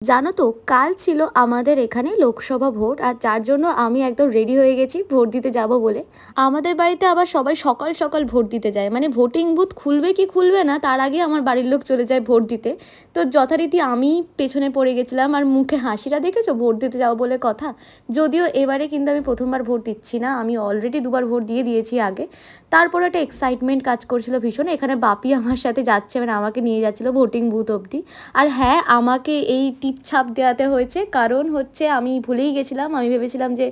জানো তো কাল ছিল আমাদের এখানে লোকসভা ভোট, আর যার জন্য আমি একদম রেডি হয়ে গেছি ভোট দিতে যাব বলে। আমাদের বাড়িতে আবার সবাই সকাল সকাল ভোট দিতে যায়, মানে ভোটিং বুথ খুলবে কি খুলবে না তার আগে আমার বাড়ির লোক চলে যায় ভোট দিতে। তো যথারীতি আমি পেছনে পড়ে গেছিলাম, আর মুখে হাসিটা দেখেছো ভোট দিতে যাবো বলে কথা। যদিও এবারে কিন্তু আমি প্রথমবার ভোট দিচ্ছি না, আমি অলরেডি দুবার ভোট দিয়ে দিয়েছি আগে। তারপর একটা এক্সাইটমেন্ট কাজ করছিল ভীষণ, এখানে বাপি আমার সাথে যাচ্ছে, মানে আমাকে নিয়ে যাচ্ছিলো ভোটিং বুথ অবধি। আর হ্যাঁ, আমাকে এই টিপছাপ দেওয়াতে হয়েছে, কারণ হচ্ছে আমি ভুলেই গেছিলাম, আমি ভেবেছিলাম যে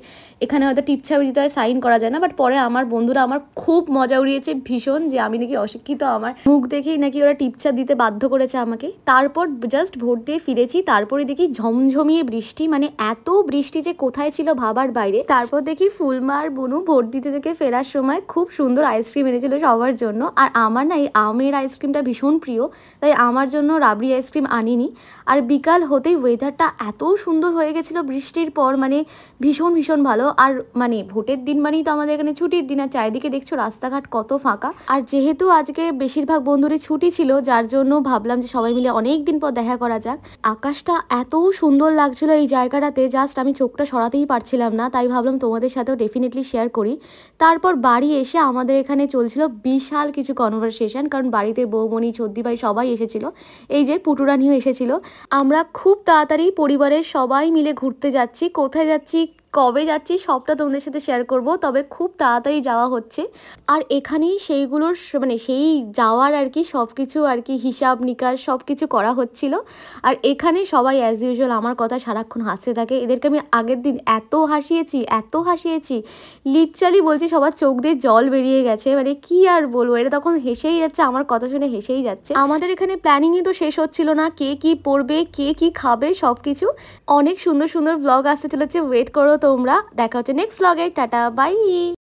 এখানে হয়তো টিপছাপ দিতে হয়, সাইন করা যায় না। বাট পরে আমার বন্ধুরা আমার খুব মজা উড়িয়েছে ভীষণ, যে আমি নাকি অশিক্ষিত, আমার মুখ দেখেই নাকি ওরা টিপছাপ দিতে বাধ্য করেছে আমাকে। তারপর জাস্ট ভোট দিয়ে ফিরেছি, তারপরে দেখি ঝমঝমিয়ে বৃষ্টি, মানে এত বৃষ্টি যে কোথায় ছিল ভাবার বাইরে। তারপর দেখি ফুলমার বুনু ভোট দিতে থেকে ফেরার সময় খুব সুন্দর আইসক্রিম এনেছিল সবার জন্য, আর আমার না এই আমের আইসক্রিমটা ভীষণ প্রিয়, তাই আমার জন্য রাবড়ি আইসক্রিম আনিনি। আর বিকাল হতেই ওয়েদারটা এত সুন্দর হয়ে গেছিলো বৃষ্টির পর, মানে ভীষণ ভীষণ ভালো। আর মানে ভোটের দিন মানেই তো আমাদের এখানে ছুটির দিন, আর চারিদিকে দেখছো রাস্তাঘাট কত ফাঁকা। আর যেহেতু আজকে বেশিরভাগ বন্ধুরই ছুটি ছিল, যার জন্য ভাবলাম যে সবাই মিলে অনেক দিন পর দেখা করা যাক। আকাশটা এত সুন্দর লাগছিল এই জায়গাটাতে, জাস্ট আমি চোখটা সরাতেই পারছিলাম না, তাই ভাবলাম তোমাদের সাথেও ডেফিনেটলি শেয়ার করি। তারপর বাড়ি এসে আমাদের এখানে চলছিল বিশাল কিছু কনভারসেশন, কারণ বাড়িতে বৌমণি ছদ্দি ভাই সবাই এসেছিল, এই যে পুটুরানিও এসেছিল। আমরা খুব তাড়াতাড়ি পরিবারের সবাই মিলে ঘুরতে যাচ্ছি, কোথায় যাচ্ছি কবে যাচ্ছি সবটা তোমাদের সাথে শেয়ার করব, তবে খুব তাড়াতাড়ি যাওয়া হচ্ছে। আর এখানেই সেইগুলোর মানে সেই যাওয়ার আর কি সব কিছু আর কি হিসাব নিকাশ সব কিছু করা হচ্ছিল। আর এখানে সবাই অ্যাজ ইউজুয়াল আমার কথা সারাক্ষণ হাসতে থাকে, এদেরকে আমি আগের দিন এত হাসিয়েছি লিটারালি বলছি সবার চোখ দিয়ে জল বেরিয়ে গেছে, মানে কি আর বলবো, এটা তখন হেসেই যাচ্ছে, আমার কথা শুনে হেসেই যাচ্ছে। আমাদের এখানে প্ল্যানিংই তো শেষ হচ্ছিল না, কে কি পড়বে কে কি খাবে সব কিছু। অনেক সুন্দর সুন্দর ব্লগ আসতে চলেছে, ওয়েট করো তোমরা। দেখা হচ্ছে নেক্সট ব্লগে, টাটা বাই।